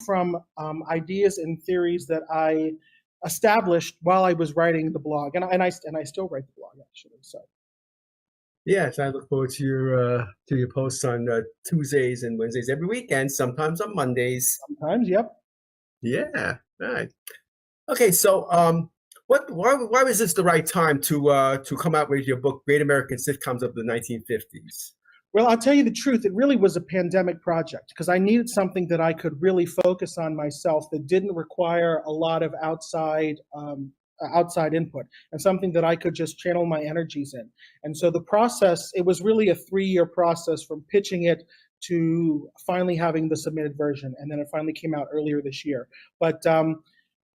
from ideas and theories that I established while I was writing the blog, and I still write the blog actually. So Yes, I look forward to your posts on Tuesdays and Wednesdays every weekend, sometimes on Mondays. sometimes, yep. Yeah, all right. Okay, so why was this the right time to come out with your book, Great American Sitcoms of the 1950s? Well, I'll tell you the truth. It really was a pandemic project because I needed something that I could really focus on myself that didn't require a lot of outside input, and something that I could just channel my energies in. And so the process, it was really a 3-year process from pitching it to finally having the submitted version, and then it finally came out earlier this year. But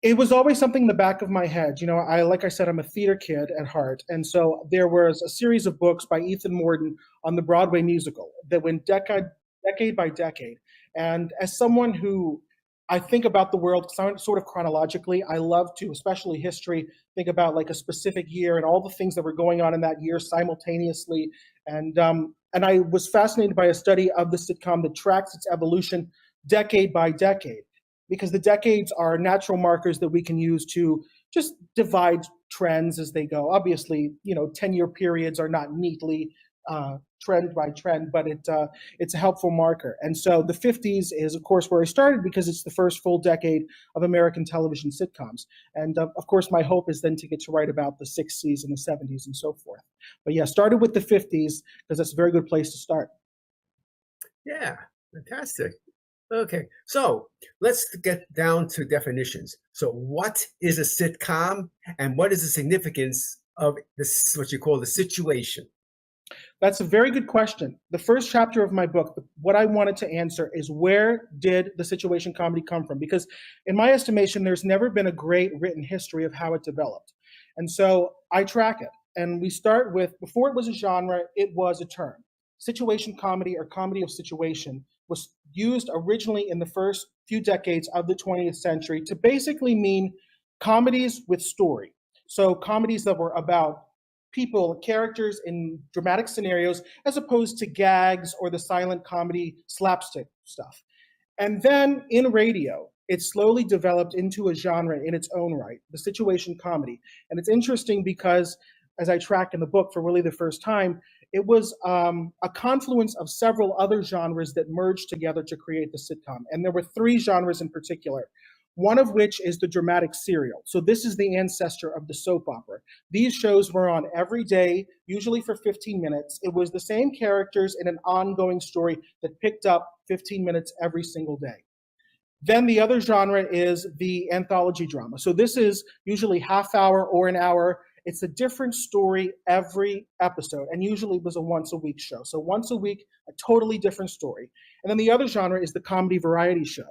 it was always something in the back of my head. You know, like I said, I'm a theater kid at heart. And so there was a series of books by Ethan Morden on the Broadway musical that went decade by decade. And as someone who I think about the world sort of chronologically, I love to, especially history, think about like a specific year and all the things that were going on in that year simultaneously. And I was fascinated by a study of the sitcom that tracks its evolution decade by decade, because the decades are natural markers that we can use to just divide trends as they go. Obviously, 10-year periods are not neatly trend by trend, but it's a helpful marker. And so the 50s is, of course, where I started because it's the first full decade of American television sitcoms. And of course, my hope is then to get to write about the 60s and the 70s and so forth. But yeah, started with the 50s because that's a very good place to start. Yeah, fantastic. Okay, so let's get down to definitions. So what is a sitcom, and what is the significance of this, what you call the situation? That's a very good question. The first chapter of my book, what I wanted to answer is, where did the situation comedy come from? Because in my estimation, there's never been a great written history of how it developed. And so I track it. And we start with, before it was a genre, it was a term. Situation comedy, or comedy of situation, was used originally in the first few decades of the 20th century to basically mean comedies with story. So comedies that were about people, characters in dramatic scenarios, as opposed to gags or the silent comedy slapstick stuff. And then in radio, it slowly developed into a genre in its own right, the situation comedy. And it's interesting because, as I track in the book for really the first time, it was a confluence of several other genres that merged together to create the sitcom. And there were 3 genres in particular, one of which is the dramatic serial. So this is the ancestor of the soap opera. These shows were on every day, usually for 15 minutes. It was the same characters in an ongoing story that picked up 15 minutes every single day. Then the other genre is the anthology drama. So this is usually half hour or an hour. It's a different story every episode, and usually it was a once a week show. So once a week, a totally different story. And then the other genre is the comedy variety show.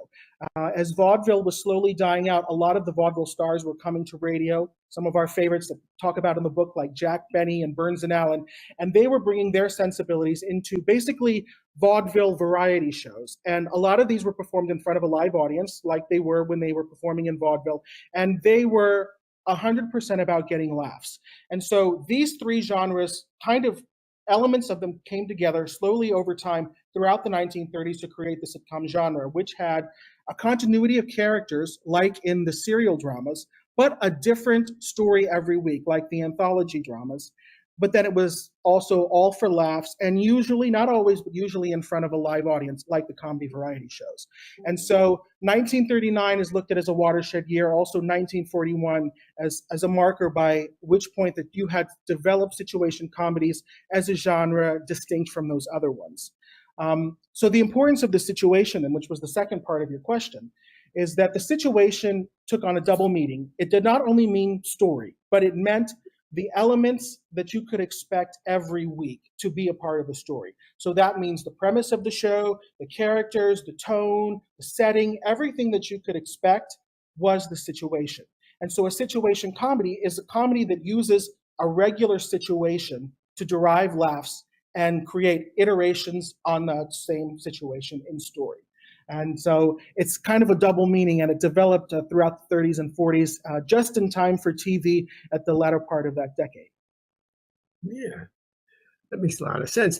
As vaudeville was slowly dying out, a lot of the vaudeville stars were coming to radio. Some of our favorites that talk about in the book, like Jack Benny and Burns and Allen, and they were bringing their sensibilities into basically vaudeville variety shows. And a lot of these were performed in front of a live audience, like they were when they were performing in vaudeville. And they were 100% about getting laughs. And so these 3 genres, kind of elements of them came together slowly over time throughout the 1930s to create the sitcom genre, which had a continuity of characters, like in the serial dramas, but a different story every week, like the anthology dramas. But then it was also all for laughs, and usually, not always, but usually in front of a live audience, like the comedy variety shows. And so 1939 is looked at as a watershed year, also 1941 as a marker by which point that you had developed situation comedies as a genre distinct from those other ones. So the importance of the situation, and which was the second part of your question, is that the situation took on a double meaning. It did not only mean story, but it meant the elements that you could expect every week to be a part of the story. So that means the premise of the show, the characters, the tone, the setting, everything that you could expect was the situation. And so a situation comedy is a comedy that uses a regular situation to derive laughs and create iterations on that same situation in story. And so it's kind of a double meaning, and it developed throughout the 30s and 40s, just in time for TV at the latter part of that decade. Yeah, that makes a lot of sense.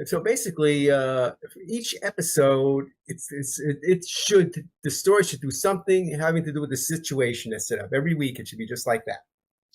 And so basically, for each episode, the story should do something having to do with the situation that's set up. Every week, it should be just like that.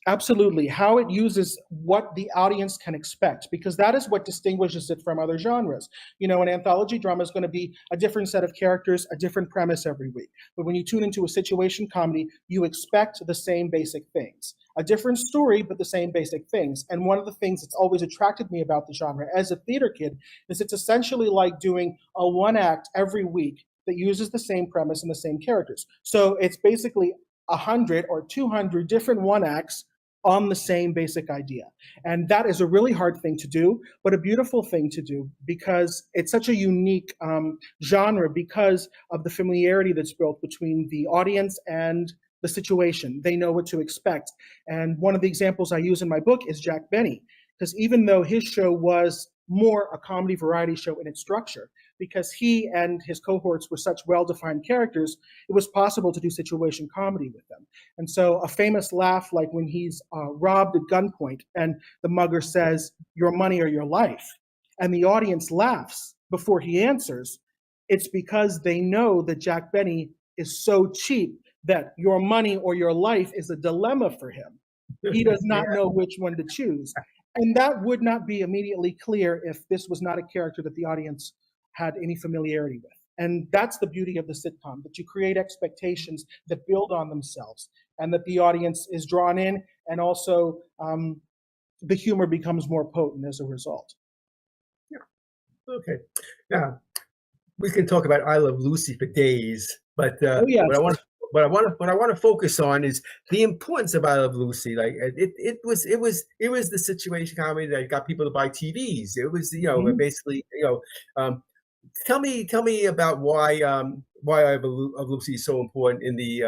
Absolutely. How it uses what the audience can expect, because that is what distinguishes it from other genres. You know, an anthology drama is going to be a different set of characters, a different premise every week. But when you tune into a situation comedy, you expect the same basic things. A different story, but the same basic things. And one of the things that's always attracted me about the genre as a theater kid is it's essentially like doing a one act every week that uses the same premise and the same characters. So it's basically 100 or 200 different one acts on the same basic idea. And that is a really hard thing to do, but a beautiful thing to do because it's such a unique genre because of the familiarity that's built between the audience and the situation. They know what to expect. And one of the examples I use in my book is Jack Benny, because even though his show was more a comedy variety show in its structure, because he and his cohorts were such well-defined characters, it was possible to do situation comedy with them. And so a famous laugh, like when he's robbed at gunpoint and the mugger says, "Your money or your life," and the audience laughs before he answers, it's because they know that Jack Benny is so cheap that your money or your life is a dilemma for him. He does not know which one to choose. And that would not be immediately clear if this was not a character that the audience had any familiarity with. And that's the beauty of the sitcom, that you create expectations that build on themselves and that the audience is drawn in, and also the humor becomes more potent as a result. Yeah. Okay. Yeah. We can talk about I Love Lucy for days, but yes. what I want to focus on is the importance of I Love Lucy. Like it was the situation comedy that got people to buy TVs. It was basically tell me about why I Love Lucy is so important in the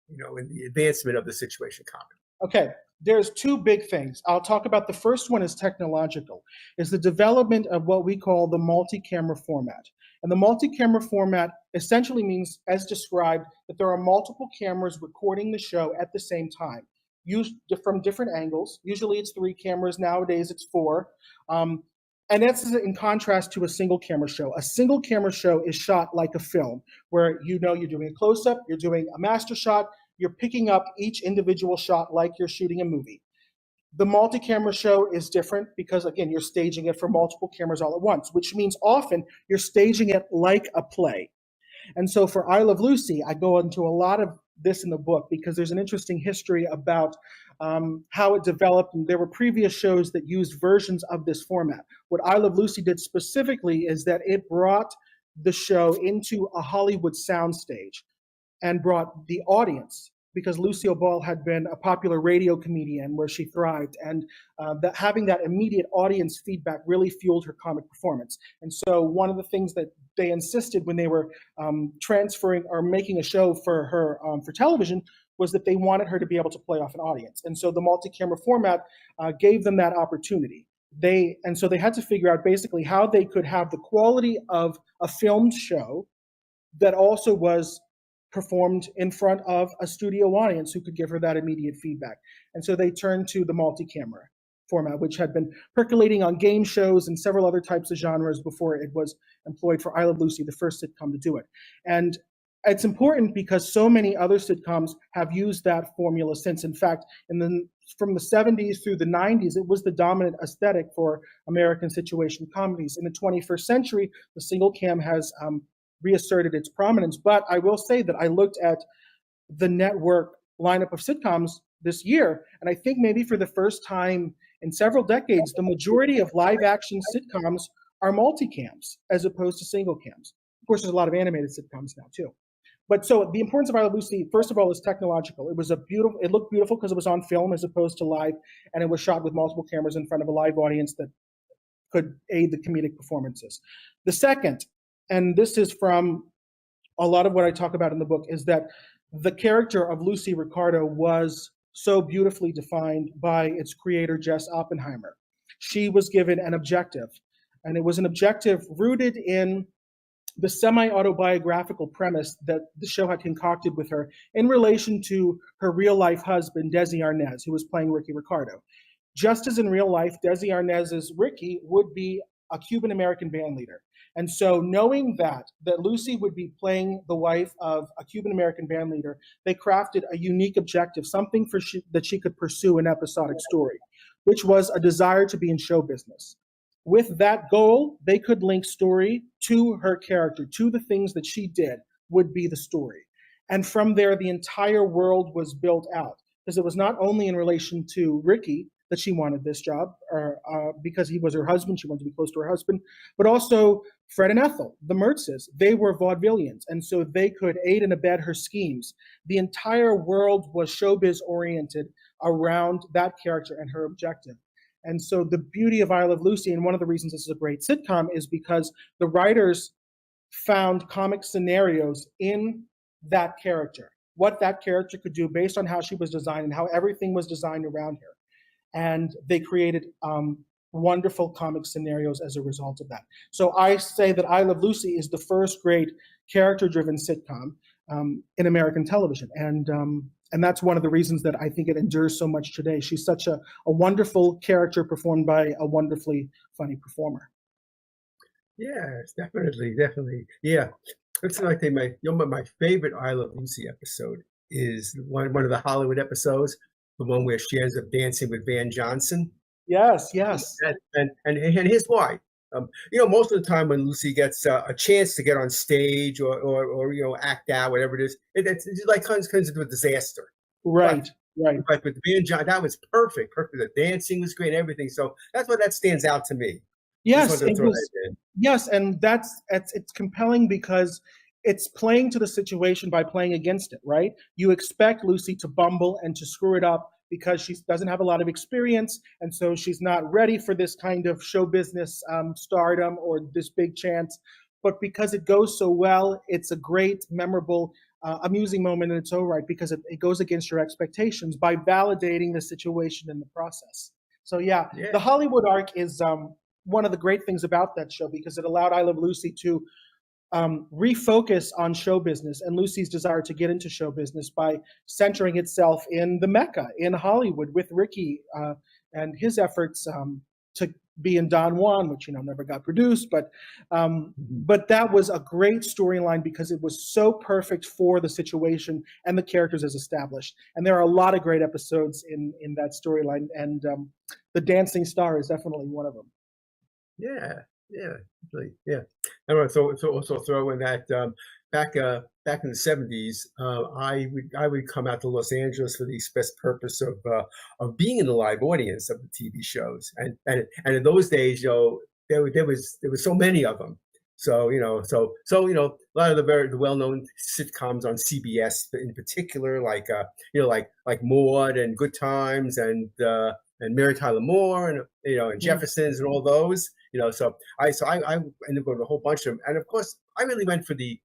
in the advancement of the situation comedy. Okay, there's two big things. I'll talk about the first one is technological, is the development of what we call the multi-camera format. And the multi-camera format essentially means, as described, that there are multiple cameras recording the show at the same time, used from different angles. Usually it's 3 cameras, nowadays it's 4. And that's in contrast to a single camera show. A single camera show is shot like a film, where you're doing a close-up, you're doing a master shot, you're picking up each individual shot like you're shooting a movie. The multi-camera show is different because, again, you're staging it for multiple cameras all at once, which means often you're staging it like a play. And so for I Love Lucy, I go into a lot of this in the book because there's an interesting history about how it developed. And there were previous shows that used versions of this format. What I Love Lucy did specifically is that it brought the show into a Hollywood soundstage and brought the audience, because Lucille Ball had been a popular radio comedian where she thrived, and having that immediate audience feedback really fueled her comic performance. And so one of the things that they insisted when they were transferring or making a show for her for television was that they wanted her to be able to play off an audience. And so the multi-camera format gave them that opportunity. So they had to figure out basically how they could have the quality of a filmed show that also was performed in front of a studio audience who could give her that immediate feedback. And so they turned to the multi-camera format, which had been percolating on game shows and several other types of genres before it was employed for I Love Lucy, the first sitcom to do it. And it's important because so many other sitcoms have used that formula since. In fact, from the 70s through the 90s, it was the dominant aesthetic for American situation comedies. In the 21st century, the single cam has reasserted its prominence. But I will say that I looked at the network lineup of sitcoms this year, and I think maybe for the first time in several decades, the majority of live action sitcoms are multicams as opposed to single cams. Of course, there's a lot of animated sitcoms now too. But so the importance of I Love Lucy, first of all, is technological. It looked beautiful because it was on film as opposed to live, and it was shot with multiple cameras in front of a live audience that could aid the comedic performances. The second, and this is from a lot of what I talk about in the book, is that the character of Lucy Ricardo was so beautifully defined by its creator, Jess Oppenheimer. She was given an objective, and it was an objective rooted in the semi-autobiographical premise that the show had concocted with her in relation to her real-life husband, Desi Arnaz, who was playing Ricky Ricardo. Just as in real life, Desi Arnaz's Ricky would be a Cuban American band leader. And so knowing that Lucy would be playing the wife of a Cuban American band leader, they crafted a unique objective, something that she could pursue an episodic story, which was a desire to be in show business. With that goal, they could link story to her character, to the things that she did would be the story. And from there, the entire world was built out, because it was not only in relation to Ricky that she wanted this job, because he was her husband, she wanted to be close to her husband, but also Fred and Ethel, the Mertzes. They were vaudevillians, and so they could aid and abet her schemes. The entire world was showbiz oriented around that character and her objective. And so the beauty of I Love Lucy, and one of the reasons this is a great sitcom, is because the writers found comic scenarios in that character, what that character could do based on how she was designed and how everything was designed around her. And they created wonderful comic scenarios as a result of that. So I say that I Love Lucy is the first great character-driven sitcom in American television. And that's one of the reasons that I think it endures so much today. She's such a wonderful character performed by a wonderfully funny performer. Yes, definitely. Yeah. It's like my favorite I Love Lucy episode is one of the Hollywood episodes, the one where she ends up dancing with Van Johnson. Yes. And here's why. Most of the time when Lucy gets a chance to get on stage or act out, whatever it is, it's like turns into a disaster. Right. But with Van Johnson, that was perfect. The dancing was great, everything. So that's what that stands out to me. Yes, yes, and it's compelling because it's playing to the situation by playing against it, right? You expect Lucy to bumble and to screw it up because she doesn't have a lot of experience, and so she's not ready for this kind of show business stardom or this big chance. But because it goes so well, it's a great, memorable, amusing moment in its own right, because it goes against your expectations by validating the situation in the process. So yeah. The Hollywood arc is one of the great things about that show, because it allowed I Love Lucy to refocus on show business and Lucy's desire to get into show business by centering itself in the Mecca, in Hollywood, with Ricky and his efforts to be in Don Juan, which never got produced, but that was a great storyline because it was so perfect for the situation and the characters as established. And there are a lot of great episodes in that storyline, and The Dancing Star is definitely one of them. Yeah. I want to also throw in that back in the 70s, I would come out to Los Angeles for the express purpose of being in the live audience of the TV shows, and in those days, there was so many of them. So a lot of the well-known sitcoms on CBS in particular, like Maude and Good Times and Mary Tyler Moore and Jeffersons and all those. So I ended up going to a whole bunch of them, and of course I really went for the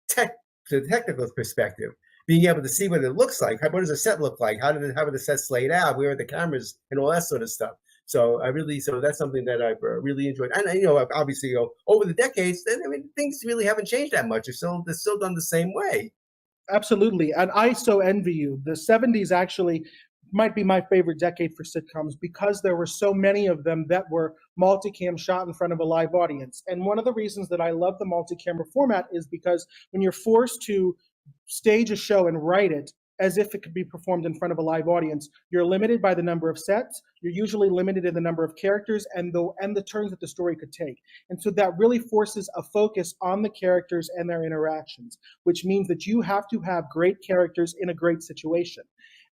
technical perspective, being able to see what it looks like. What does a set look like? How are the sets laid out? Where are the cameras and all that sort of stuff? So that's something that I've really enjoyed. And obviously over the decades, things really haven't changed that much. They're still done the same way. Absolutely, and I so envy you. The 70s actually might be my favorite decade for sitcoms because there were so many of them that were multicam shot in front of a live audience. And one of the reasons that I love the multi-camera format is because when you're forced to stage a show and write it as if it could be performed in front of a live audience, you're limited by the number of sets. You're usually limited in the number of characters and the turns that the story could take. And so that really forces a focus on the characters and their interactions, which means that you have to have great characters in a great situation.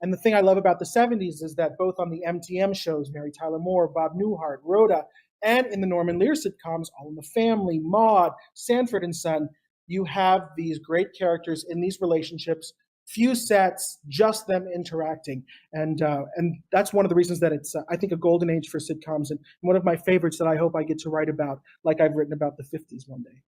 And the thing I love about the 70s is that both on the MTM shows, Mary Tyler Moore, Bob Newhart, Rhoda, and in the Norman Lear sitcoms, All in the Family, Maude, Sanford and Son, you have these great characters in these relationships, few sets, just them interacting. And that's one of the reasons that it's, I think, a golden age for sitcoms, and one of my favorites that I hope I get to write about, like I've written about the 50s one day.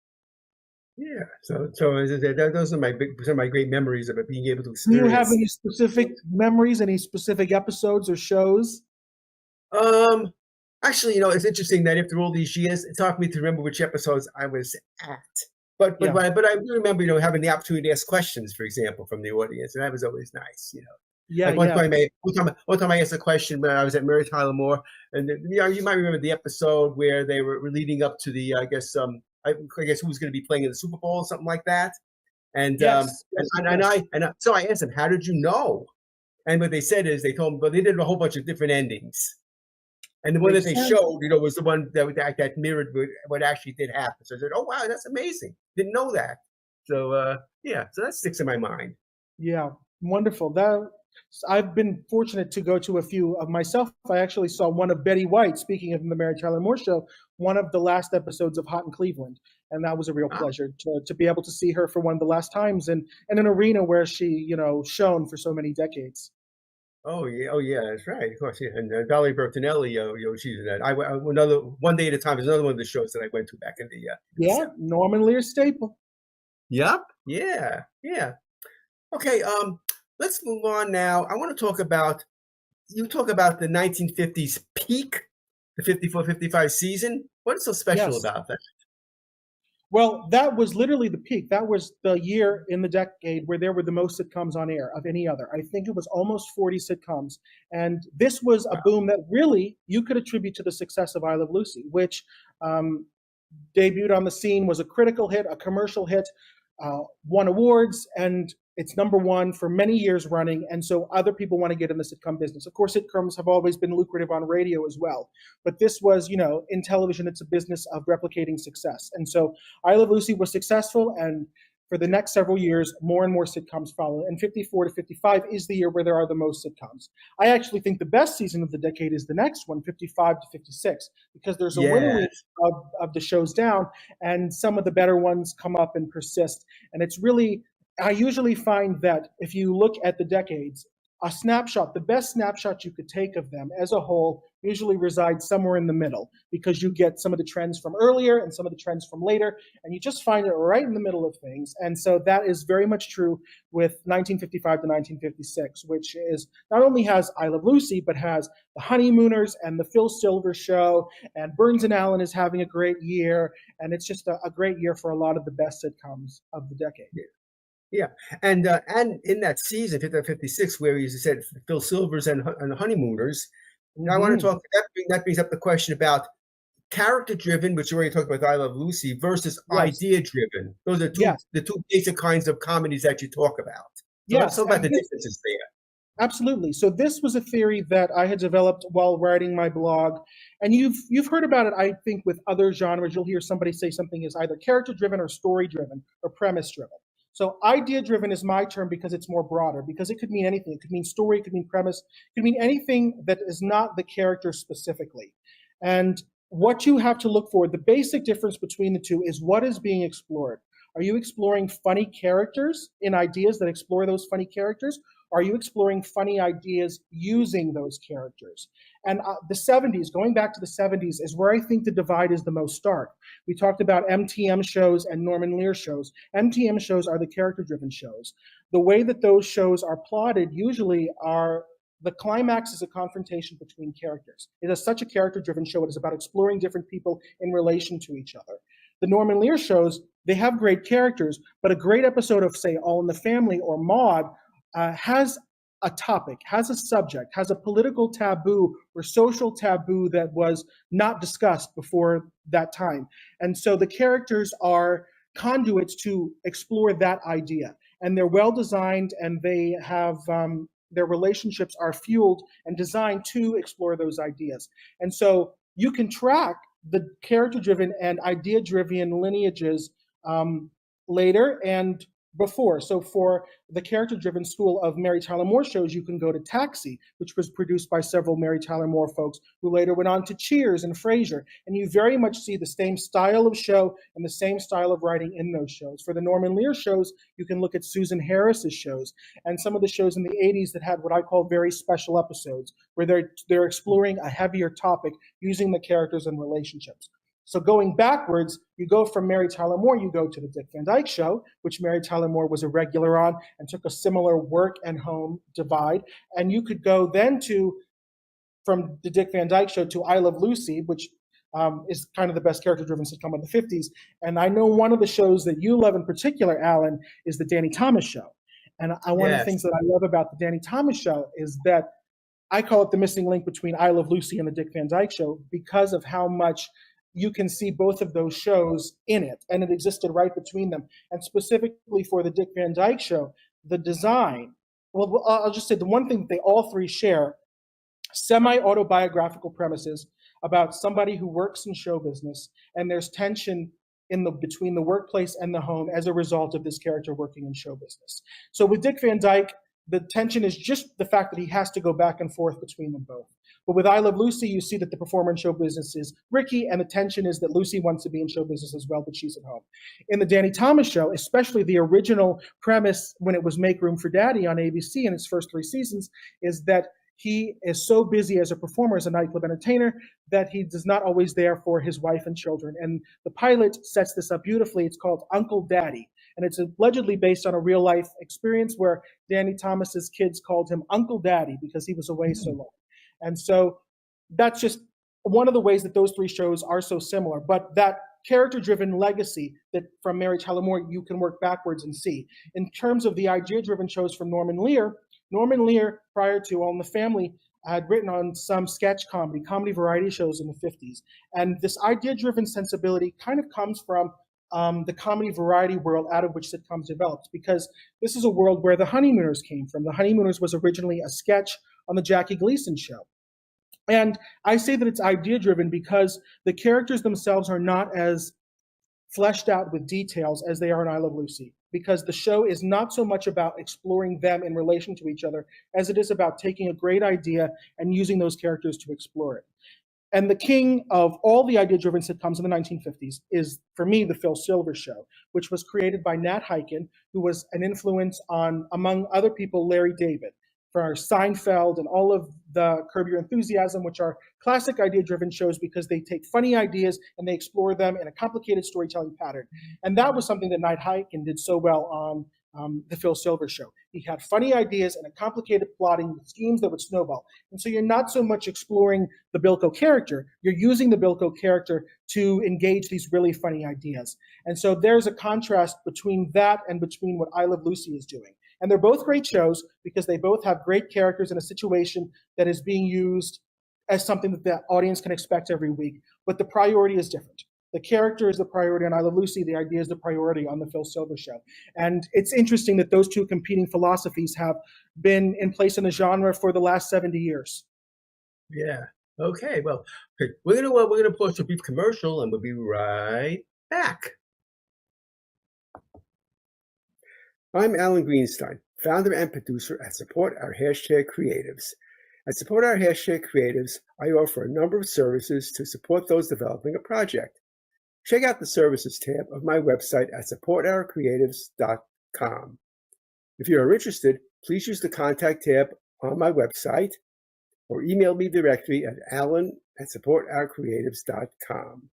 Yeah, so those are some of my great memories of it, being able to experience. Do you have any specific memories, any specific episodes or shows? Actually, it's interesting that after all these years, it's hard for me to remember which episodes I was at. But I do remember, having the opportunity to ask questions, for example, from the audience, and that was always nice. Yeah, Like one yeah. time, one time I asked a question when I was at Mary Tyler Moore, and you might remember the episode where they were leading up to the, I guess who was going to be playing in the Super Bowl or something like that. And Yes, yes, yes, yes. so I asked them, how did you know? And what they said is they told me, but they did a whole bunch of different endings. And the one that Makes they sense. showed, was the one that mirrored what actually did happen. So I said, oh, wow, that's amazing. Didn't know that. So, yeah, so that sticks in my mind. Yeah, wonderful. That I've been fortunate to go to a few of myself. I actually saw one of Betty White, speaking of the Mary Tyler Moore Show, one of the last episodes of Hot in Cleveland. And that was a real Oh, pleasure to be able to see her for one of the last times in an arena where she, shone for so many decades. oh yeah, that's right. Of course, yeah. And Valerie Bertinelli, she's in that. Another One Day at a Time is another one of the shows that I went to back in the Yeah, 70s. Norman Lear staple. Yep. Yeah. Yeah. Okay. Let's move on now. I want to talk about the 1950s peak, the 54-55 season. What is so special Yes. about that? Well, that was literally the peak. That was the year in the decade where there were the most sitcoms on air of any other. I think it was almost 40 sitcoms. And this was a Wow. boom that really you could attribute to the success of I Love Lucy, which um, debuted on the scene, was a critical hit, a commercial hit, won awards, and it's number one for many years running. And so other people want to get in the sitcom business. Of course, sitcoms have always been lucrative on radio as well. But this was, in television, it's a business of replicating success. And so I Love Lucy was successful. And for the next several years, more and more sitcoms follow. And 54 to 55 is the year where there are the most sitcoms. I actually think the best season of the decade is the next one, 55 to 56, because there's a winter week Yes. of the shows down, and some of the better ones come up and persist. And it's really, I usually find that if you look at the decades, a snapshot, the best snapshot you could take of them as a whole usually resides somewhere in the middle, because you get some of the trends from earlier and some of the trends from later, and you just find it right in the middle of things. And so that is very much true with 1955 to 1956, which is not only has I Love Lucy, but has The Honeymooners and The Phil Silver Show, and Burns and Allen is having a great year, and it's just a great year for a lot of the best sitcoms of the decade. Yeah, and in that season, 56, where you said Phil Silvers and the Honeymooners, I want to Mm-hmm. talk. That brings up the question about character-driven, which you already talked about, I Love Lucy, versus Yes. idea-driven. Those are Yes. the two basic kinds of comedies that you talk about. So let's Yes. talk about the differences there. Absolutely. So this was a theory that I had developed while writing my blog, and you've heard about it. I think with other genres, you'll hear somebody say something is either character driven or story driven or premise driven. So idea driven is my term because it's more broader, because it could mean anything. It could mean story, it could mean premise, it could mean anything that is not the character specifically. And what you have to look for, the basic difference between the two is what is being explored. Are you exploring funny characters in ideas that explore those funny characters? Are you exploring funny ideas using those characters? And the 70s, going back to the 70s, is where I think the divide is the most stark. We talked about MTM shows and Norman Lear shows. MTM shows are the character driven shows. The way that those shows are plotted usually are the climax is a confrontation between characters. It is such a character driven show. It is about exploring different people in relation to each other. The Norman Lear shows, they have great characters, but a great episode of, say, All in the Family or Maude has a topic, has a subject, has a political taboo or social taboo that was not discussed before that time. And so the characters are conduits to explore that idea. And they're well designed, and they have their relationships are fueled and designed to explore those ideas. And so you can track the character driven and idea driven lineages later and before. So for the character-driven school of Mary Tyler Moore shows, you can go to Taxi, which was produced by several Mary Tyler Moore folks who later went on to Cheers and Frasier. And you very much see the same style of show and the same style of writing in those shows. For the Norman Lear shows, you can look at Susan Harris's shows and some of the shows in the 80s that had what I call very special episodes, where they're exploring a heavier topic using the characters and relationships. So going backwards, you go from Mary Tyler Moore, you go to the Dick Van Dyke Show, which Mary Tyler Moore was a regular on and took a similar work and home divide. And you could go then from the Dick Van Dyke Show to I Love Lucy, which is kind of the best character-driven sitcom of the 50s. And I know one of the shows that you love in particular, Alan, is the Danny Thomas Show. And one of the things Yes. that I love about the Danny Thomas show is that I call it the missing link between I Love Lucy and the Dick Van Dyke Show because of how much you can see both of those shows in it, and it existed right between them. And specifically for the Dick Van Dyke Show, the design. Well, I'll just say the one thing that they all three share: semi-autobiographical premises about somebody who works in show business, and there's tension between the workplace and the home as a result of this character working in show business. So with Dick Van Dyke, the tension is just the fact that he has to go back and forth between them both. But with I Love Lucy, you see that the performer in show business is Ricky, and the tension is that Lucy wants to be in show business as well, but she's at home. In the Danny Thomas show, especially the original premise when it was Make Room for Daddy on ABC in its first 3 seasons, is that he is so busy as a performer, as a nightclub entertainer, that he is not always there for his wife and children. And the pilot sets this up beautifully. It's called Uncle Daddy. And it's allegedly based on a real life experience where Danny Thomas's kids called him Uncle Daddy because he was away so long. And so that's just one of the ways that those 3 shows are so similar. But that character-driven legacy that from Mary Tyler Moore you can work backwards and see. In terms of the idea-driven shows from Norman Lear, prior to All in the Family, had written on some sketch comedy variety shows in the 50s. And this idea-driven sensibility kind of comes from the comedy variety world out of which sitcoms developed, because this is a world where The Honeymooners came from. The Honeymooners was originally a sketch on the Jackie Gleason show. And I say that it's idea-driven because the characters themselves are not as fleshed out with details as they are in I Love Lucy, because the show is not so much about exploring them in relation to each other as it is about taking a great idea and using those characters to explore it. And the king of all the idea-driven sitcoms in the 1950s is, for me, The Phil Silver Show, which was created by Nat Hiken, who was an influence on, among other people, Larry David, for Seinfeld and all of the Curb Your Enthusiasm, which are classic idea-driven shows because they take funny ideas and they explore them in a complicated storytelling pattern. And that was something that Nat Hiken did so well on The Phil Silver Show. He had funny ideas and a complicated plotting schemes that would snowball. And so you're not so much exploring the Bilko character, you're using the Bilko character to engage these really funny ideas. And so there's a contrast between that and between what I Love Lucy is doing. And they're both great shows because they both have great characters in a situation that is being used as something that the audience can expect every week. But the priority is different. The character is the priority on I Love Lucy. The idea is the priority on The Phil Silver Show. And it's interesting that those two competing philosophies have been in place in the genre for the last 70 years. Yeah. Okay. Well, okay. We're gonna pause a brief commercial, and we'll be right back. I'm Alan Greenstein, founder and producer at Support Our #Creatives. At Support Our #Creatives, I offer a number of services to support those developing a project. Check out the services tab of my website at supportourcreatives.com. If you are interested, please use the contact tab on my website or email me directly at alan@supportourcreatives.com.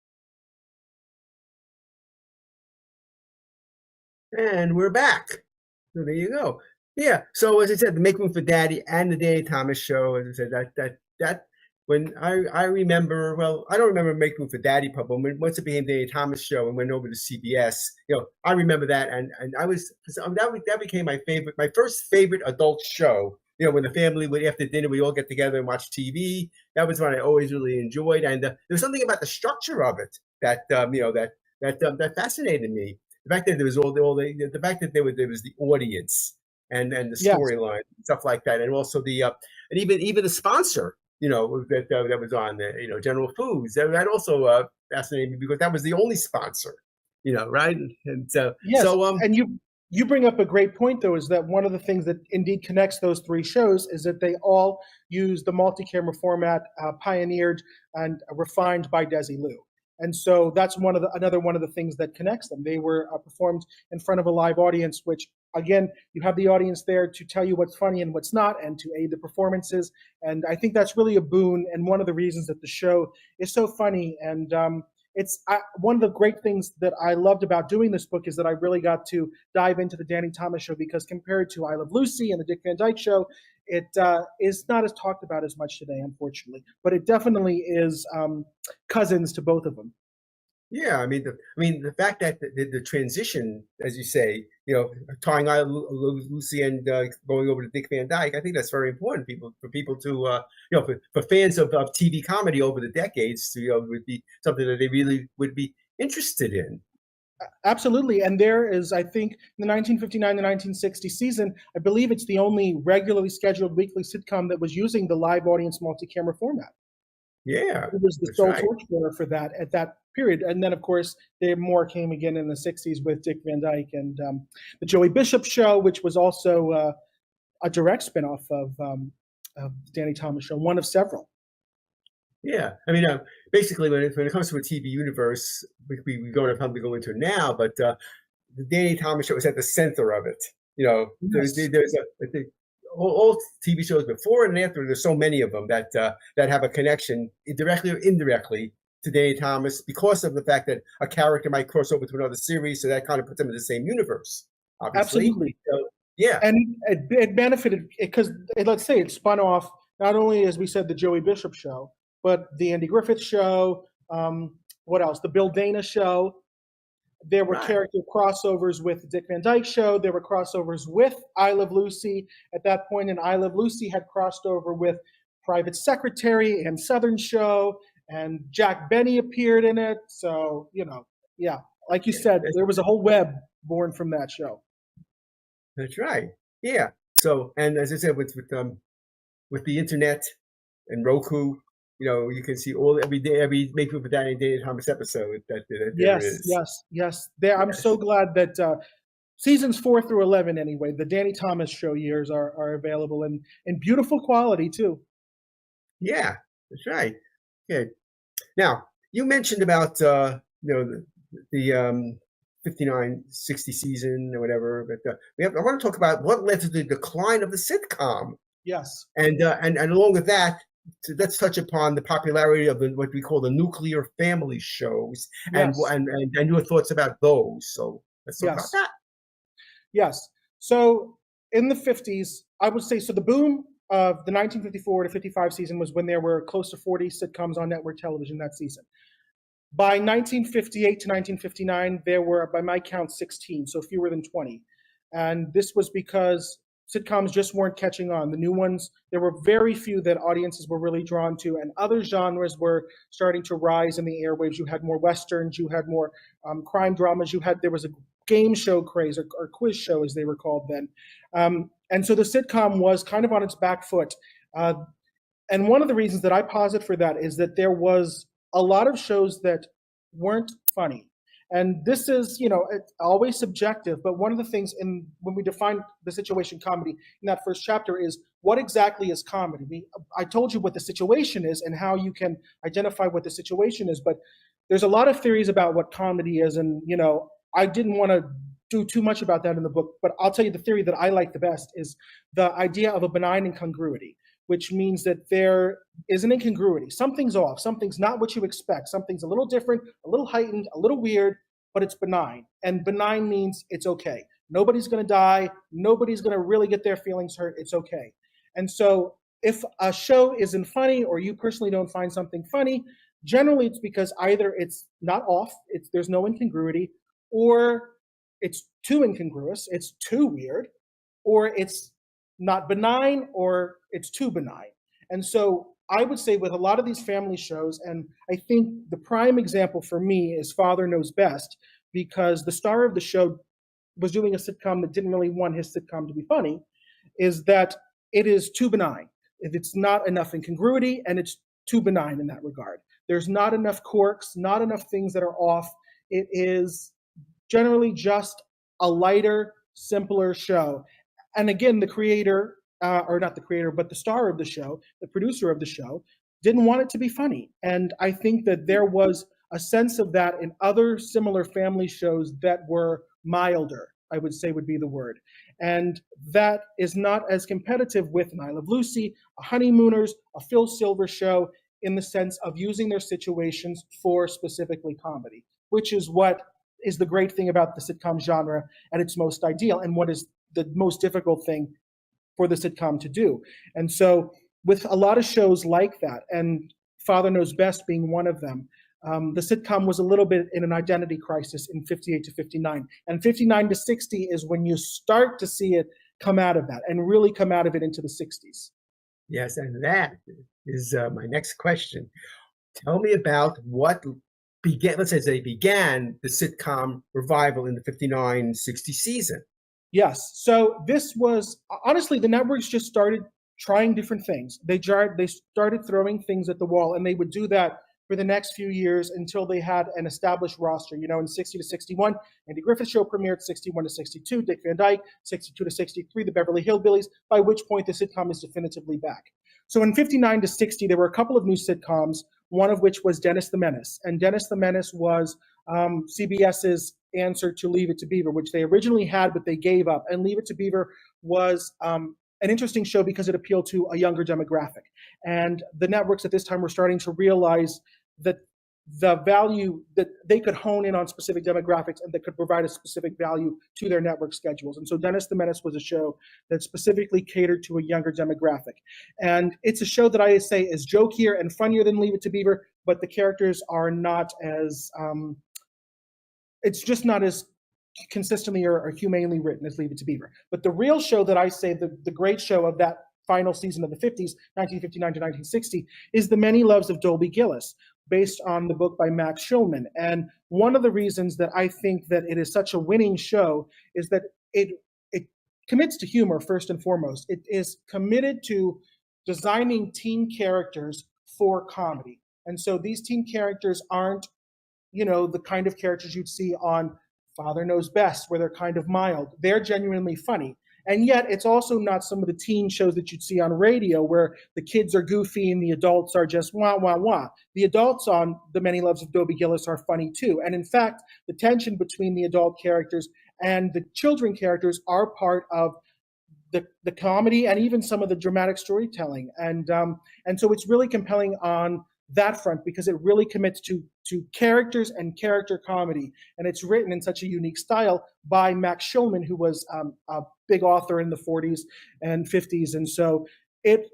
And we're back. So there you go. Yeah. So as I said, the Make Room for Daddy and the Danny Thomas show, as I said, that when I remember, well, I don't remember Make Room for Daddy probably, but once it became Danny Thomas show and went over to CBS, I remember that, and that became my first favorite adult show. When the family would, after dinner, we all get together and watch TV. That was what I always really enjoyed, and there was something about the structure of it that that fascinated me. The fact that there was the fact that there was the audience and the storyline, stuff like that, and also the and even the sponsor, that was on there, General Foods. That also fascinated me because that was the only sponsor, right? And so yes, and you bring up a great point, though, is that one of the things that indeed connects those 3 shows is that they all use the multi-camera format pioneered and refined by Desi Liu. And so that's another one of the things that connects them. They were performed in front of a live audience, which, again, you have the audience there to tell you what's funny and what's not, and to aid the performances. And I think that's really a boon, and one of the reasons that the show is so funny. And it's one of the great things that I loved about doing this book is that I really got to dive into the Danny Thomas show, because compared to I Love Lucy and the Dick Van Dyke show, it is not as talked about as much today, unfortunately. But it definitely is cousins to both of them. Yeah, I mean the fact that the transition, as you say, tying Lucy and going over to Dick Van Dyke. I think that's very important. For people to for fans of TV comedy over the decades, to would be something that they really would be interested in. Absolutely. And there is, I think, in the 1959 to 1960 season, I believe it's the only regularly scheduled weekly sitcom that was using the live audience multi-camera format. Yeah. It was the sole torchbearer for that at that period. And then, of course, more came again in the 60s with Dick Van Dyke and the Joey Bishop Show, which was also a direct spinoff of the Danny Thomas Show, one of several. Yeah, I mean, basically, when it comes to a TV universe, we don't have time to go into it now, but the Danny Thomas Show is at the center of it. Yes. There's all TV shows before and after. There's so many of them that have a connection, directly or indirectly, to Danny Thomas because of the fact that a character might cross over to another series, so that kind of puts them in the same universe. Obviously. Absolutely. So, yeah, and it benefited because let's say it spun off not only, as we said, the Joey Bishop Show, but the Andy Griffith Show, what else? The Bill Dana Show. There were character crossovers with the Dick Van Dyke Show. There were crossovers with I Love Lucy at that point, and I Love Lucy had crossed over with Private Secretary and Southern Show, and Jack Benny appeared in it. So, like you said, there was a whole web born from that show. That's right. Yeah. So, and as I said, with the internet and Roku, you can see every Make Room for Danny Thomas episode that there is. Yes. I'm so glad that seasons 4 through 11, anyway, the Danny Thomas Show years are available in beautiful quality too. Yeah, that's right. Okay. Now, you mentioned about the 59-60 season or whatever, but I want to talk about what led to the decline of the sitcom. Yes. And along with that, let's touch upon the popularity of what we call the nuclear family shows, and your thoughts about those. So let's talk about that. Yes. So in the 50s, I would say, so the boom of the 1954 to 55 season was when there were close to 40 sitcoms on network television that season. By 1958 to 1959, there were, by my count, 16, so fewer than 20. And this was because sitcoms just weren't catching on. The new ones, there were very few that audiences were really drawn to, and other genres were starting to rise in the airwaves. You had more westerns, you had more crime dramas, there was a game show craze, or quiz show as they were called then. And so the sitcom was kind of on its back foot. And one of the reasons that I posit for that is that there was a lot of shows that weren't funny. And this is, it's always subjective, but one of the things when we define the situation comedy in that first chapter is what exactly is comedy? I told you what the situation is and how you can identify what the situation is, but there's a lot of theories about what comedy is. And, I didn't want to do too much about that in the book, but I'll tell you the theory that I like the best is the idea of a benign incongruity, which means that there is an incongruity. Something's off. Something's not what you expect. Something's a little different, a little heightened, a little weird, but it's benign. And benign means it's okay. Nobody's going to die. Nobody's going to really get their feelings hurt. It's okay. And so if a show isn't funny, or you personally don't find something funny, generally it's because either it's not off, there's no incongruity, or it's too incongruous, it's too weird, or it's not benign, or it's too benign. And so I would say with a lot of these family shows, and I think the prime example for me is Father Knows Best, because the star of the show was doing a sitcom that didn't really want his sitcom to be funny, is that it is too benign. If it's not enough incongruity, and it's too benign in that regard. There's not enough quirks, not enough things that are off. It is generally just a lighter, simpler show. And again, the creator, or not the creator, but the star of the show, the producer of the show, didn't want it to be funny. And I think that there was a sense of that in other similar family shows that were milder, I would say would be the word. And that is not as competitive with I Love Lucy, a Honeymooners, a Phil Silver Show, in the sense of using their situations for specifically comedy, which is what is the great thing about the sitcom genre at its most ideal, and what is the most difficult thing for the sitcom to do. And so with a lot of shows like that, and Father Knows Best being one of them, the sitcom was a little bit in an identity crisis in 58 to 59. And 59 to 60 is when you start to see it come out of that and really come out of it into the 60s. Yes, and that is my next question. Tell me about what began, let's say they began the sitcom revival in the 59-60 season. Yes. So this was honestly, the networks just started trying different things. They started throwing things at the wall, and they would do that for the next few years until they had an established roster. You know, in 60 to 61, Andy Griffith's show premiered. 61 to 62, Dick Van Dyke. 62 to 63, The Beverly Hillbillies. By which point the sitcom is definitively back. So in 59 to 60, there were a couple of new sitcoms. One of which was Dennis the Menace, and Dennis the Menace was CBS's answer to Leave It to Beaver, which they originally had, but they gave up. And Leave It to Beaver was an interesting show because it appealed to a younger demographic. And the networks at this time were starting to realize that the value that they could hone in on specific demographics and that could provide a specific value to their network schedules. And so Dennis the Menace was a show that specifically catered to a younger demographic. And it's a show that I say is jokier and funnier than Leave It to Beaver, but the characters are not as, it's just not as consistently or humanely written as Leave It to Beaver. But the real show that I say, the great show of that final season of the 50s, 1959 to 1960, is The Many Loves of Dobie Gillis, based on the book by Max Schulman. And one of the reasons that I think that it is such a winning show is that it commits to humor first and foremost. It is committed to designing teen characters for comedy. And so these teen characters aren't, you know, the kind of characters you'd see on Father Knows Best, where they're kind of mild. They're genuinely funny. And yet it's also not some of the teen shows that you'd see on radio where the kids are goofy and the adults are just wah, wah, wah. The adults on The Many Loves of Dobie Gillis are funny too. And in fact, the tension between the adult characters and the children characters are part of the comedy and even some of the dramatic storytelling. And so it's really compelling on that front because it really commits to characters and character comedy. And it's written in such a unique style by Max Schulman, who was a big author in the 40s and 50s. And so it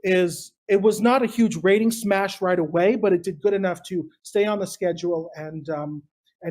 was not a huge rating smash right away, but it did good enough to stay on the schedule and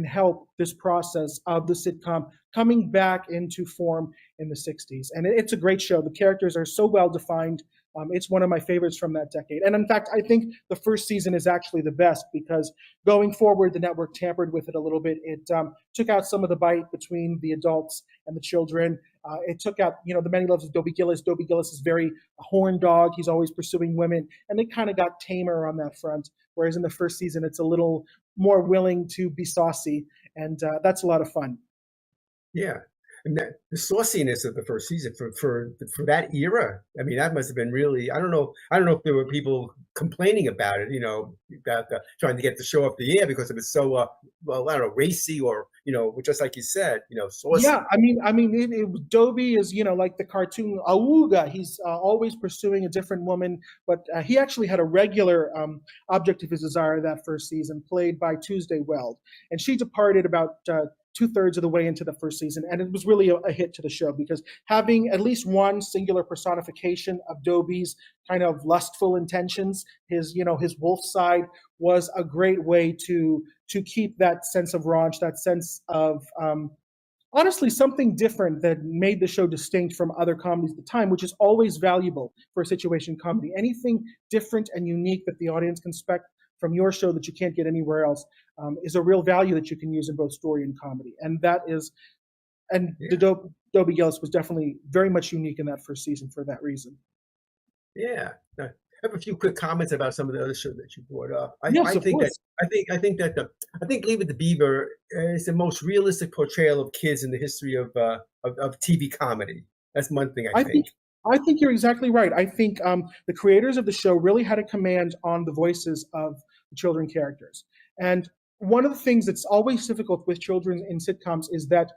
help this process of the sitcom coming back into form in the 60s. And it's a great show. The characters are so well defined. It's one of my favorites from that decade. And in fact, I think the first season is actually the best because going forward, the network tampered with it a little bit. It took out some of the bite between the adults and the children. It took out, you know, The Many Loves of Dobie Gillis. Dobie Gillis is very a horn dog. He's always pursuing women. And they kind of got tamer on that front. Whereas in the first season, it's a little more willing to be saucy. And that's a lot of fun. Yeah. And that, the sauciness of the first season for that era, I mean, that must have been really, I don't know if there were people complaining about it, you know, about trying to get the show off the air because it was so, well, I don't know, racy or, you know, just like you said, you know, saucy. Yeah, I mean, Dobie is, you know, like the cartoon Awooga. He's always pursuing a different woman, but he actually had a regular object of his desire that first season, played by Tuesday Weld, and she departed about 2/3 of the way into the first season, and it was really a hit to the show because having at least one singular personification of Dobie's kind of lustful intentions, his wolf side, was a great way to keep that sense of raunch, that sense of honestly something different that made the show distinct from other comedies at the time, which is always valuable for a situation comedy. Anything different and unique that the audience can expect from your show that you can't get anywhere else is a real value that you can use in both story and comedy. And the Dobie Gillis was definitely very much unique in that first season for that reason. Yeah. I have a few quick comments about some of the other shows that you brought up. I Yes, of think course. I think Leave It to Beaver is the most realistic portrayal of kids in the history of TV comedy. That's one thing I think. I think you're exactly right. I think the creators of the show really had a command on the voices of the children characters. And one of the things that's always difficult with children in sitcoms is that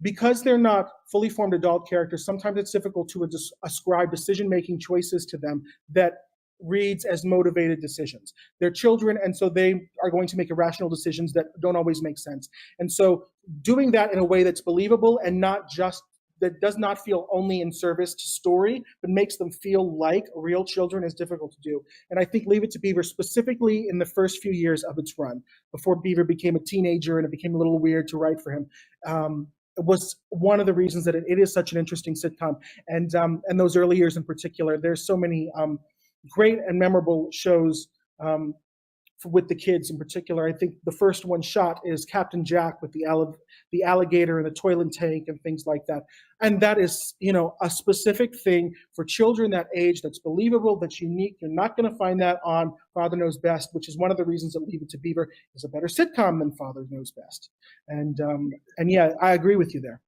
because they're not fully formed adult characters, sometimes it's difficult to ascribe decision-making choices to them that reads as motivated decisions. They're children, and so they are going to make irrational decisions that don't always make sense. And so doing that in a way that's believable and not just that does not feel only in service to story, but makes them feel like real children is difficult to do. And I think Leave It to Beaver, specifically in the first few years of its run, before Beaver became a teenager and it became a little weird to write for him, was one of the reasons that it is such an interesting sitcom. And those early years in particular, there's so many great and memorable shows with the kids in particular. I think the first one shot is Captain Jack with the alligator and the toilet tank and things like that. And that is, a specific thing for children that age that's believable, that's unique. You're not going to find that on Father Knows Best, which is one of the reasons that Leave It to Beaver is a better sitcom than Father Knows Best. And yeah, I agree with you there.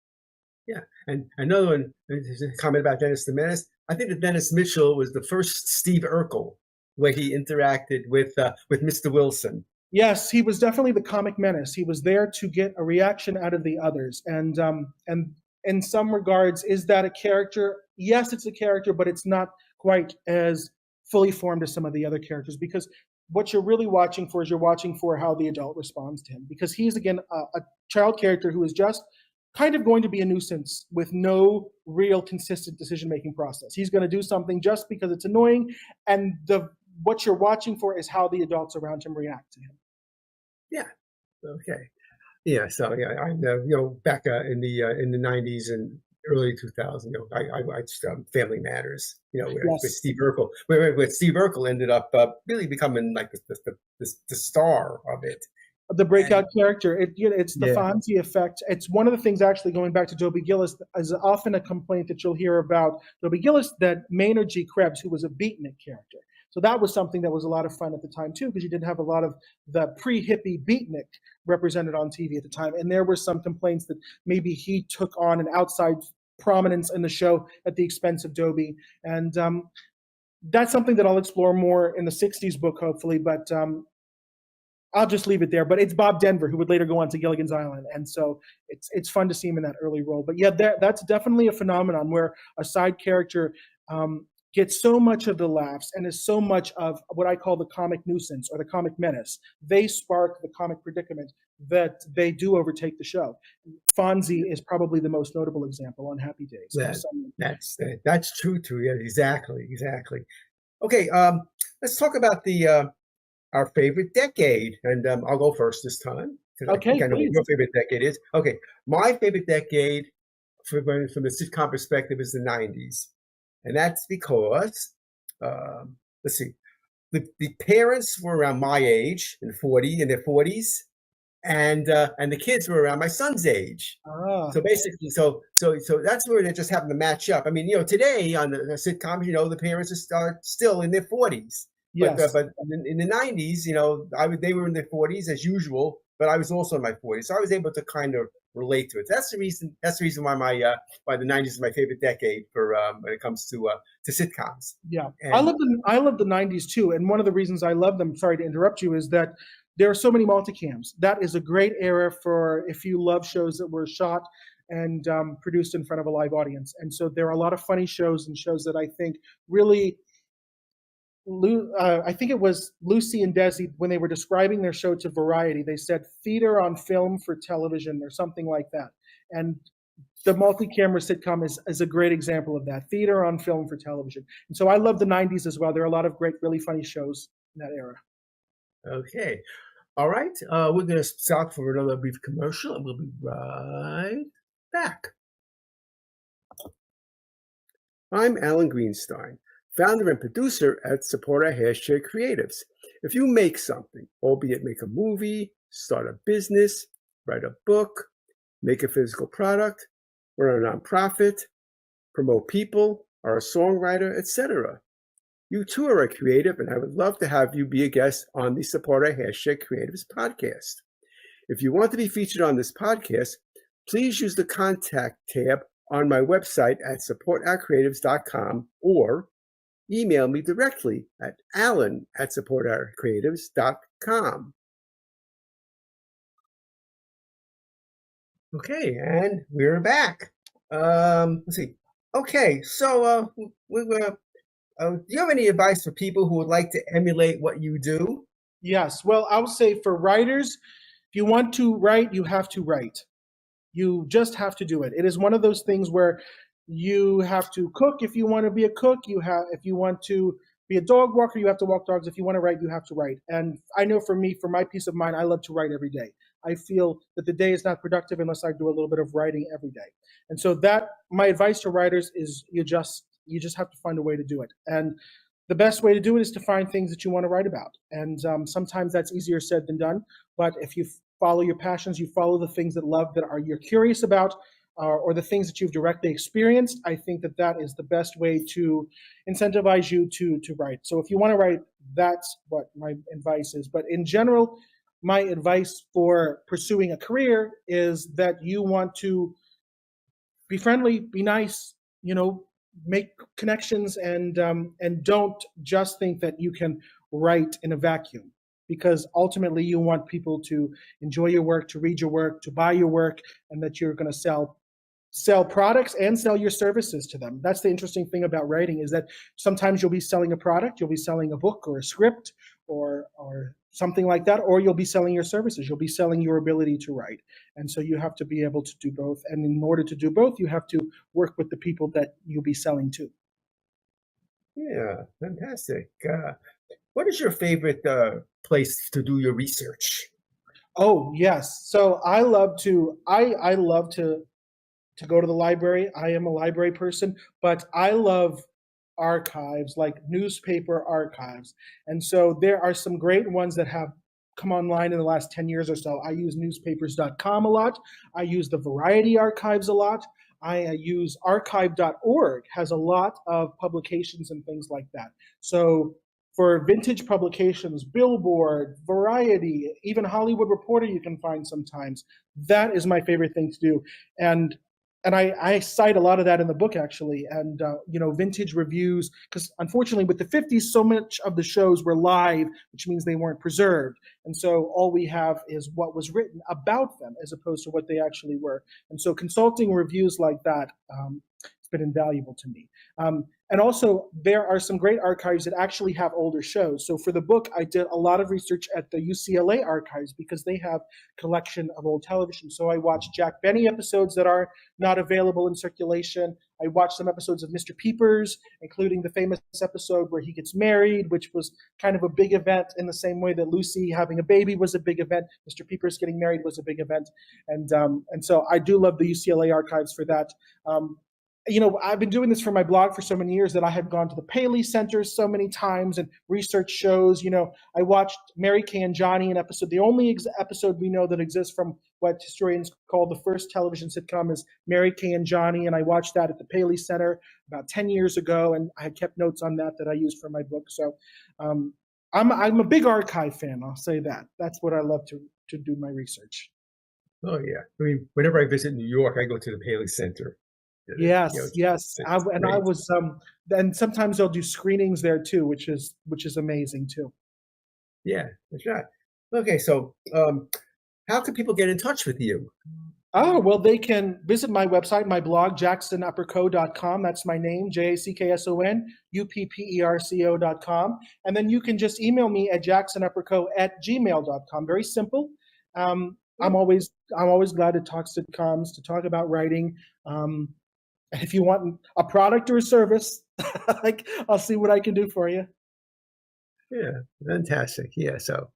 Yeah, and another one, a comment about Dennis the Menace. I think that Dennis Mitchell was the first Steve Urkel, where he interacted with Mr. Wilson. Yes, he was definitely the comic menace. He was there to get a reaction out of the others. And in some regards, is that a character? Yes, it's a character, but it's not quite as fully formed as some of the other characters, because what you're really watching for is you're watching for how the adult responds to him, because he's, again, a child character who is just kind of going to be a nuisance with no real consistent decision-making process. He's going to do something just because it's annoying, and what you're watching for is how the adults around him react to him. Yeah. Okay. Yeah. So yeah, I know. Back in the '90s and early 2000s, I watched Family Matters. Yes. With Steve Urkel, where Steve Urkel ended up really becoming like the star of it. The breakout character. It's the Fonzie effect. It's one of the things, actually, going back to Dobie Gillis, is often a complaint that you'll hear about Dobie Gillis, that Maynard G. Krebs, who was a beatnik character. So that was something that was a lot of fun at the time, too, because you didn't have a lot of the pre-hippie beatnik represented on TV at the time. And there were some complaints that maybe he took on an outside prominence in the show at the expense of Dobie. And that's something that I'll explore more in the 60s book, hopefully. But I'll just leave it there. But it's Bob Denver, who would later go on to Gilligan's Island. And so it's fun to see him in that early role. But yeah, that's definitely a phenomenon where a side character gets so much of the laughs and is so much of what I call the comic nuisance or the comic menace. They spark the comic predicament that they do overtake the show. Fonzie is probably the most notable example on Happy Days. That's true too. Yeah, exactly. Okay, let's talk about our favorite decade, and I'll go first this time. Okay, I know what your favorite decade is. Okay, my favorite decade from the sitcom perspective is the '90s. And that's because, let's see, the parents were around my age, in their 40s, and the kids were around my son's age. So basically, so that's where they just happen to match up. I mean, today on the sitcoms, the parents are still in their 40s. Yes. But in the '90s, they were in their 40s as usual, but I was also in my 40s, so I was able to kind of relate to it. That's the reason why why the '90s is my favorite decade for when it comes to sitcoms. Yeah, and I love the '90s too, and one of the reasons I love them, sorry to interrupt you, is that there are so many multicams. That is a great era for if you love shows that were shot and produced in front of a live audience. And so there are a lot of funny shows and shows that I think really. I think it was Lucy and Desi, when they were describing their show to Variety, they said theater on film for television or something like that. And the multi-camera sitcom is a great example of that, theater on film for television. And so I love the '90s as well. There are a lot of great, really funny shows in that era. Okay. All right. We're going to stop for another brief commercial, and we'll be right back. I'm Alan Greenstein, founder and producer at Support Our Hashtag Creatives. If you make something, albeit make a movie, start a business, write a book, make a physical product, run a nonprofit, promote people, are a songwriter, etc., you too are a creative, and I would love to have you be a guest on the Support Our Hashtag Creatives podcast. If you want to be featured on this podcast, please use the contact tab on my website at supportourcreatives.com or email me directly at alan@supportourcreatives.com. Okay, and we're back. Let's see. Okay, so do you have any advice for people who would like to emulate what you do? Yes. Well, I would say for writers, if you want to write, you have to write. You just have to do it. It is one of those things where you have to cook if you want to be a cook. If you want to be a dog walker, you have to walk dogs. If you want to write, you have to write. And I know for me, for my peace of mind, I love to write every day. I feel that the day is not productive unless I do a little bit of writing every day. And so that my advice to writers is you just have to find a way to do it. And the best way to do it is to find things that you want to write about. And sometimes that's easier said than done. But if you follow your passions, you follow the things you're curious about, or the things that you've directly experienced, I think that is the best way to incentivize you to write. So if you want to write, that's what my advice is. But in general, my advice for pursuing a career is that you want to be friendly, be nice, make connections, and don't just think that you can write in a vacuum, because ultimately you want people to enjoy your work, to read your work, to buy your work, and that you're going to sell products and sell your services to them. That's the interesting thing about writing, is that sometimes you'll be selling a product, you'll be selling a book or a script or something like that, or you'll be selling your services, you'll be selling your ability to write. And so you have to be able to do both. And in order to do both, you have to work with the people that you'll be selling to. Yeah, fantastic. What is your favorite place to do your research? Oh, yes. So I love to go to the library. I am a library person, but I love archives, like newspaper archives. And so there are some great ones that have come online in the last 10 years or so. I use newspapers.com a lot. I use the Variety archives a lot. I use archive.org, has a lot of publications and things like that. So for vintage publications, Billboard, Variety, even Hollywood Reporter you can find sometimes. That is my favorite thing to do. And I cite a lot of that in the book, actually, and vintage reviews, because unfortunately with the 50s, so much of the shows were live, which means they weren't preserved. And so all we have is what was written about them as opposed to what they actually were. And so consulting reviews like that has been invaluable to me. And also, there are some great archives that actually have older shows. So for the book, I did a lot of research at the UCLA archives because they have a collection of old television. So I watched Jack Benny episodes that are not available in circulation. I watched some episodes of Mr. Peepers, including the famous episode where he gets married, which was kind of a big event in the same way that Lucy having a baby was a big event. Mr. Peepers getting married was a big event. And so I do love the UCLA archives for that. I've been doing this for my blog for so many years that I had gone to the Paley Center so many times and research shows. I watched Mary Kay and Johnny, an episode. The only episode we know that exists from what historians call the first television sitcom is Mary Kay and Johnny, and I watched that at the Paley Center about 10 years ago, and I had kept notes on that I used for my book. So I'm a big archive fan, I'll say that. That's what I love to do my research. Oh, yeah. I mean, whenever I visit New York, I go to the Paley Center. Yes. And sometimes they'll do screenings there too, which is amazing too. Yeah, that's right. Okay, so how can people get in touch with you? Oh, well, they can visit my website, my blog, jacksonupperco.com. That's my name, JacksonUpperco.com. And then you can just email me at jacksonupperco@gmail.com. Very simple. I'm always glad to talk sitcoms, to talk about writing. If you want a product or a service, I'll see what I can do for you. Yeah, fantastic. Yeah, so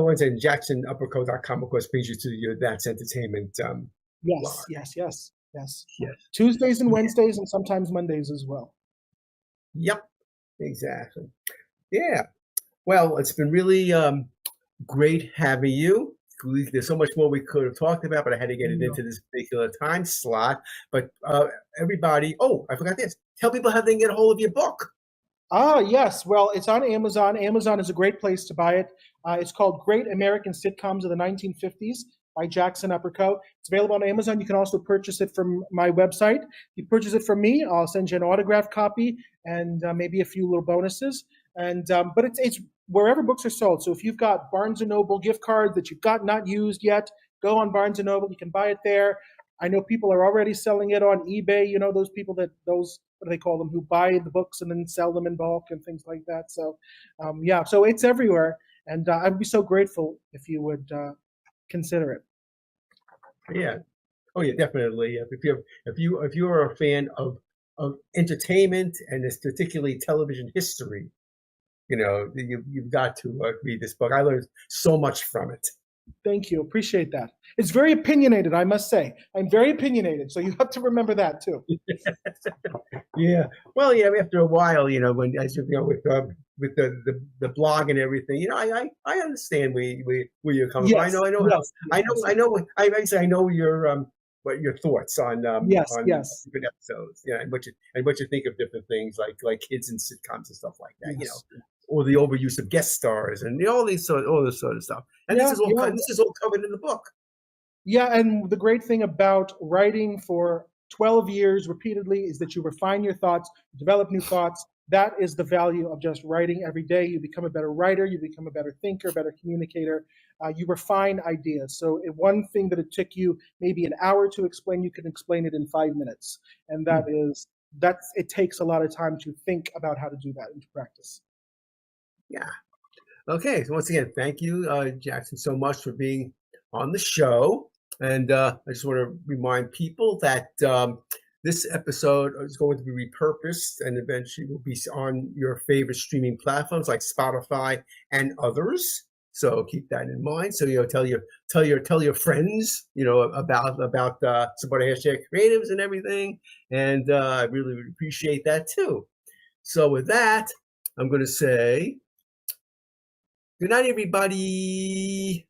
once again, JacksonUpperco.com, of course, brings you to your That's Entertainment blog. Yes. Tuesdays and Wednesdays, and sometimes Mondays as well. Yep, exactly. Yeah. Well, it's been really great having you. There's so much more we could have talked about, but I had to get it into this particular time slot. But everybody, I forgot this. Tell people how they can get a hold of your book. Yes. Well, it's on Amazon. Amazon is a great place to buy it. It's called Great American Sitcoms of the 1950s by Jackson Upperco. It's available on Amazon. You can also purchase it from my website. If you purchase it from me, I'll send you an autographed copy and maybe a few little bonuses. And but it's wherever books are sold. So if you've got Barnes & Noble gift cards that you've got not used yet, go on Barnes & Noble. You can buy it there. I know people are already selling it on eBay. Those people what do they call them, who buy the books and then sell them in bulk and things like that. So so it's everywhere. And I'd be so grateful if you would consider it. Yeah. Oh yeah, definitely. If you're a fan of entertainment and it's particularly television history, you've got to read this book. I learned so much from it. Thank you. Appreciate that. It's very opinionated, I must say. I'm very opinionated, so you have to remember that too. Yeah. Well, yeah. After a while, when as with the blog and everything, I understand where you're coming from. Yes, I know your what your thoughts on yes, on yes, different episodes, and what you think of different things like kids and sitcoms and stuff like that, yes. or the overuse of guest stars and all this sort of stuff. And Yeah, this is all covered in the book. Yeah, and the great thing about writing for 12 years repeatedly is that you refine your thoughts, develop new thoughts. That is the value of just writing every day. You become a better writer, you become a better thinker, better communicator. You refine ideas. So one thing that it took you maybe an hour to explain, you can explain it in 5 minutes. And it takes a lot of time to think about how to do that into practice. Yeah. Okay. So once again, thank you, Jackson, so much for being on the show. And I just want to remind people that this episode is going to be repurposed and eventually will be on your favorite streaming platforms like Spotify and others. So keep that in mind. So tell your friends about support #creatives and everything. And I really would appreciate that too. So with that, I'm going to say good night, everybody.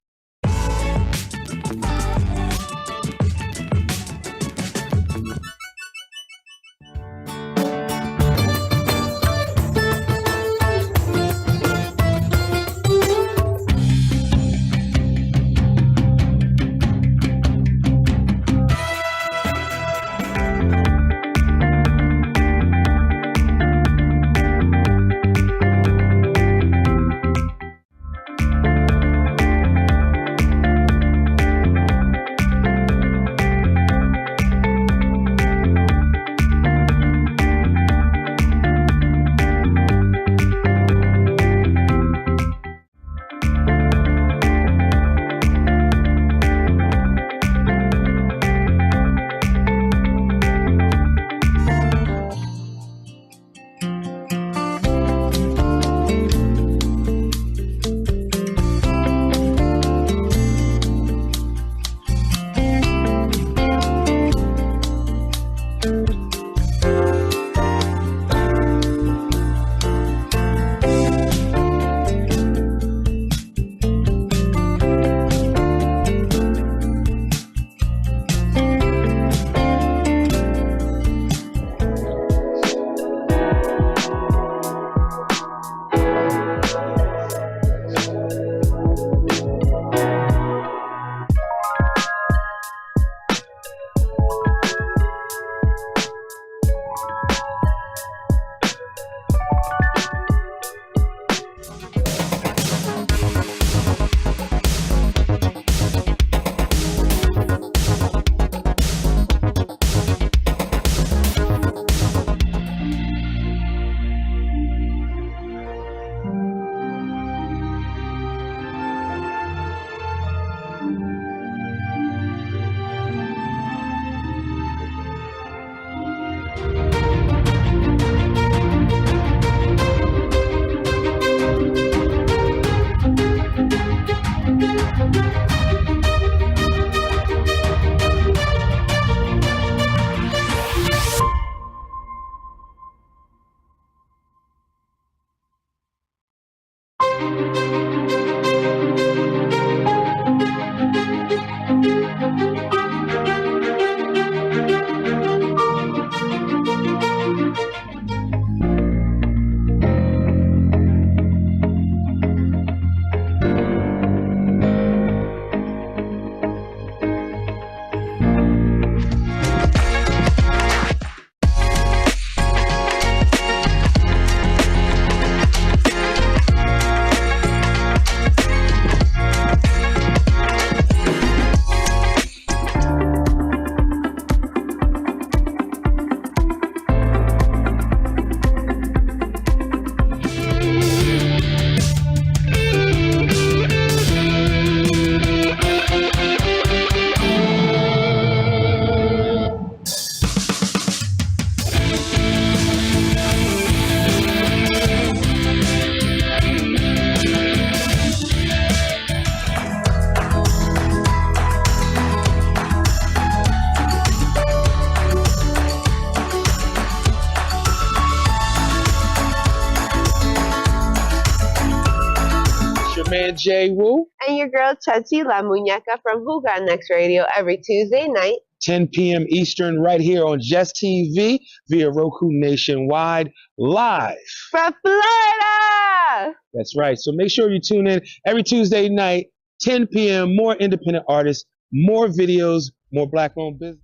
man Jay Woo. And your girl Jessie La Muñeca from Who Got Next Radio every Tuesday night. 10 p.m. Eastern right here on Jess TV via Roku nationwide live. From Florida! That's right. So make sure you tune in every Tuesday night, 10 p.m. More independent artists, more videos, more Black-owned business.